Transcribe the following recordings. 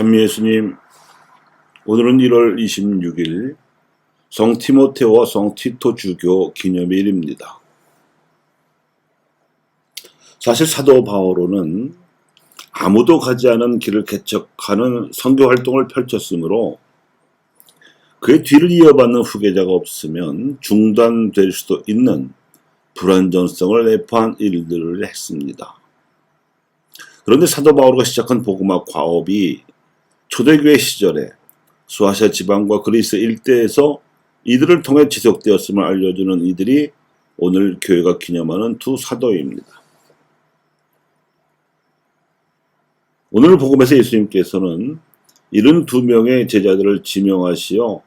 참 예수님, 오늘은 1월 26일 성 티모테와 성 티토 주교 기념일입니다. 사실 사도 바오로는 아무도 가지 않은 길을 개척하는 선교 활동을 펼쳤으므로 그의 뒤를 이어받는 후계자가 없으면 중단될 수도 있는 불완전성을 내포한 일들을 했습니다. 그런데 사도 바오로가 시작한 복음화 과업이 초대교회 시절에 수아시아 지방과 그리스 일대에서 이들을 통해 지속되었음을 알려주는 이들이 오늘 교회가 기념하는 두 사도입니다. 오늘 복음에서 예수님께서는 72명의 제자들을 지명하시어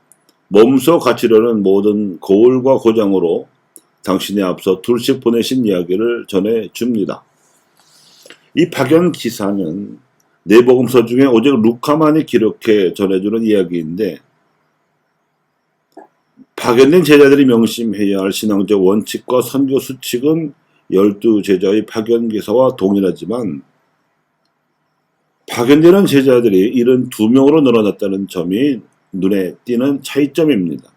몸소 갖추려는 모든 고울과 고장으로 당신의 앞서 둘씩 보내신 이야기를 전해줍니다. 이 파견 기사는 네 복음서 중에 오직 루카만이 기록해 전해주는 이야기인데, 파견된 제자들이 명심해야 할 신앙적 원칙과 선교 수칙은 12제자의 파견 기사와 동일하지만 파견되는 제자들이 72명으로 늘어났다는 점이 눈에 띄는 차이점입니다.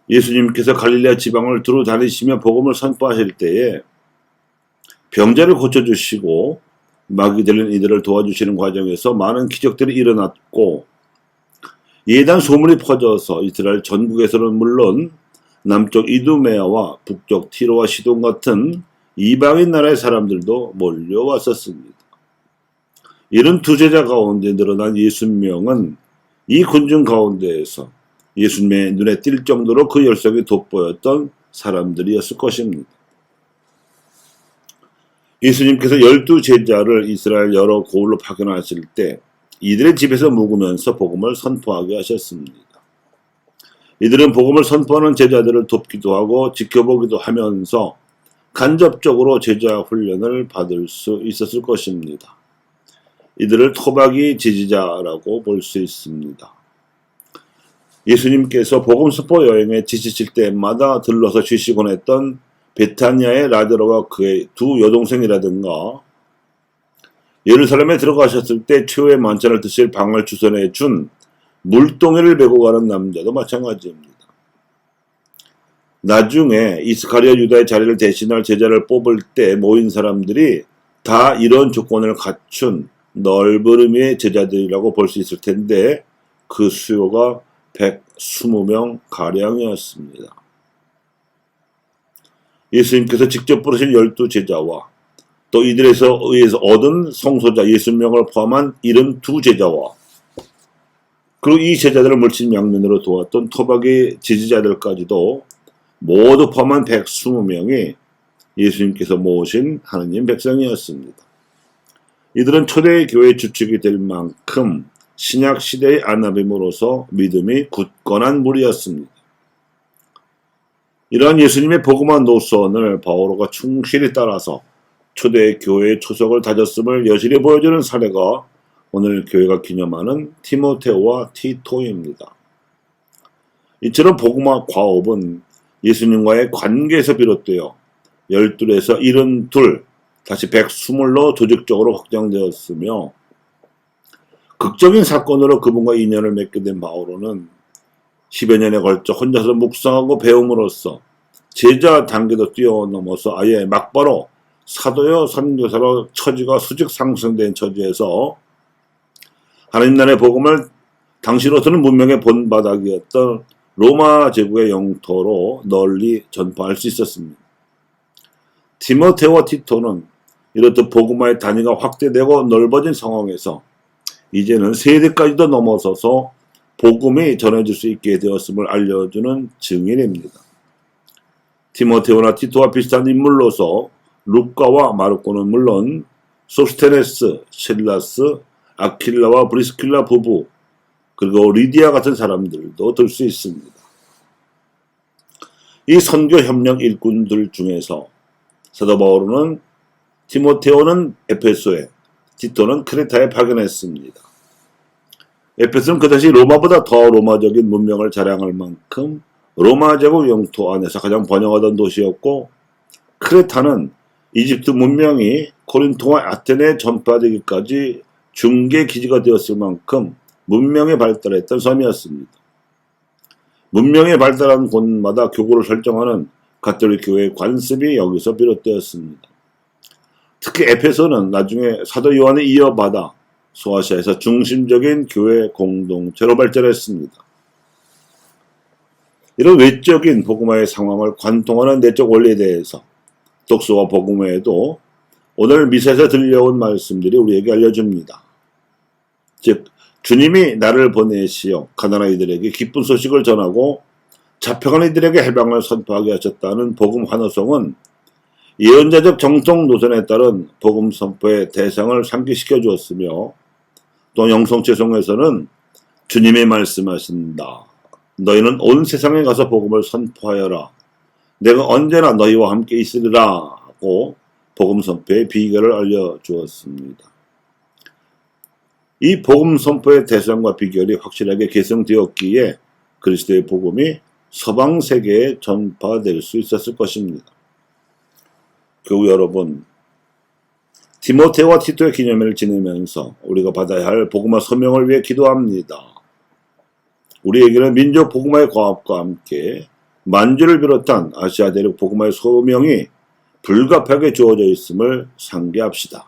예수님께서 갈릴레아 지방을 두루 다니시며 복음을 선포하실 때에 병자를 고쳐주시고 마귀 들린 이들을 도와주시는 과정에서 많은 기적들이 일어났고, 예단 소문이 퍼져서 이스라엘 전국에서는 물론 남쪽 이두메아와 북쪽 티로와 시돈 같은 이방인 나라의 사람들도 몰려왔었습니다. 이런 두 제자 가운데 늘어난 60명은 이 군중 가운데에서 예수님의 눈에 띌 정도로 그 열성이 돋보였던 사람들이었을 것입니다. 예수님께서 12제자를 이스라엘 여러 고을로 파견하실 때 이들의 집에서 묵으면서 복음을 선포하게 하셨습니다. 이들은 복음을 선포하는 제자들을 돕기도 하고 지켜보기도 하면서 간접적으로 제자 훈련을 받을 수 있었을 것입니다. 이들을 토박이 지지자라고 볼 수 있습니다. 예수님께서 복음 선포 여행에 지치실 때마다 들러서 쉬시곤 했던 베타니아의 라자로와 그의 두 여동생이라든가, 예루살렘에 들어가셨을 때 최후의 만찬을 드실 방을 주선해 준 물동이를 메고 가는 남자도 마찬가지입니다. 나중에 이스카리아 유다의 자리를 대신할 제자를 뽑을 때 모인 사람들이 다 이런 조건을 갖춘 넓은 의미의 제자들이라고 볼 수 있을 텐데, 그 수요가 120명 가량이었습니다. 예수님께서 직접 부르신 12제자와 또 이들에서 의해서 얻은 성소자 60명을 포함한 72제자와 그리고 이 제자들을 물심양면으로 도왔던 토박이 지지자들까지도 모두 포함한 120명이 예수님께서 모으신 하느님 백성이었습니다. 이들은 초대교회의 주축이 될 만큼 신약시대의 아나빔으로서 믿음이 굳건한 무리였습니다. 이러한 예수님의 복음화 노선을 바오로가 충실히 따라서 초대교회의 초석을 다졌음을 여실히 보여주는 사례가 오늘 교회가 기념하는 티모테와 티토입니다. 이처럼 복음화 과업은 예수님과의 관계에서 비롯되어 12에서 72, 다시 120로 조직적으로 확장되었으며, 극적인 사건으로 그분과 인연을 맺게 된 바오로는 10여 년에 걸쳐 혼자서 묵상하고 배움으로써 제자 단계도 뛰어넘어서 아예 막바로 사도여 선교사로 처지가 수직 상승된 처지에서 하나님 나라의 복음을 당시로서는 문명의 본바닥이었던 로마 제국의 영토로 널리 전파할 수 있었습니다. 티모테와 티토는 이렇듯 복음화의 단위가 확대되고 넓어진 상황에서 이제는 세대까지도 넘어서서 복음이 전해질 수 있게 되었음을 알려주는 증인입니다. 티모테오나 티토와 비슷한 인물로서 루카와 마르코는 물론 소스테네스, 실라스, 아킬라와 브리스킬라 부부, 그리고 리디아 같은 사람들도 들 수 있습니다. 이 선교 협력 일꾼들 중에서 사도 바오로는 티모테오는 에페소에, 티토는 크레타에 파견했습니다. 에페소는 그 당시 로마보다 더 로마적인 문명을 자랑할 만큼 로마 제국 영토 안에서 가장 번영하던 도시였고, 크레타는 이집트 문명이 코린토와 아테네에 전파되기까지 중개 기지가 되었을 만큼 문명에 발달했던 섬이었습니다. 문명에 발달한 곳마다 교구를 설정하는 가톨릭 교회의 관습이 여기서 비롯되었습니다. 특히 에페소는 나중에 사도 요한을 이어받아 소아시아에서 중심적인 교회 공동체로 발전했습니다. 이런 외적인 복음화의 상황을 관통하는 내적 원리에 대해서 독서와 복음화에도 오늘 미사에서 들려온 말씀들이 우리에게 알려줍니다. 즉 주님이 나를 보내시어 가난한 이들에게 기쁜 소식을 전하고 잡혀간 이들에게 해방을 선포하게 하셨다는 복음 환호성은 예언자적 정통 노선에 따른 복음 선포의 대상을 상기시켜 주었으며, 또 영성체송에서는 주님이 말씀하신다. 너희는 온 세상에 가서 복음을 선포하여라. 내가 언제나 너희와 함께 있으리라 하고 복음 선포의 비결을 알려주었습니다. 이 복음 선포의 대상과 비결이 확실하게 개성되었기에 그리스도의 복음이 서방 세계에 전파될 수 있었을 것입니다. 교우 여러분, 디모데와 티토의 기념일을 지내면서 우리가 받아야 할 복음화 소명을 위해 기도합니다. 우리에게는 민족 복음화의 과업과 함께 만주를 비롯한 아시아 대륙 복음화의 소명이 불가피하게 주어져 있음을 상기합시다.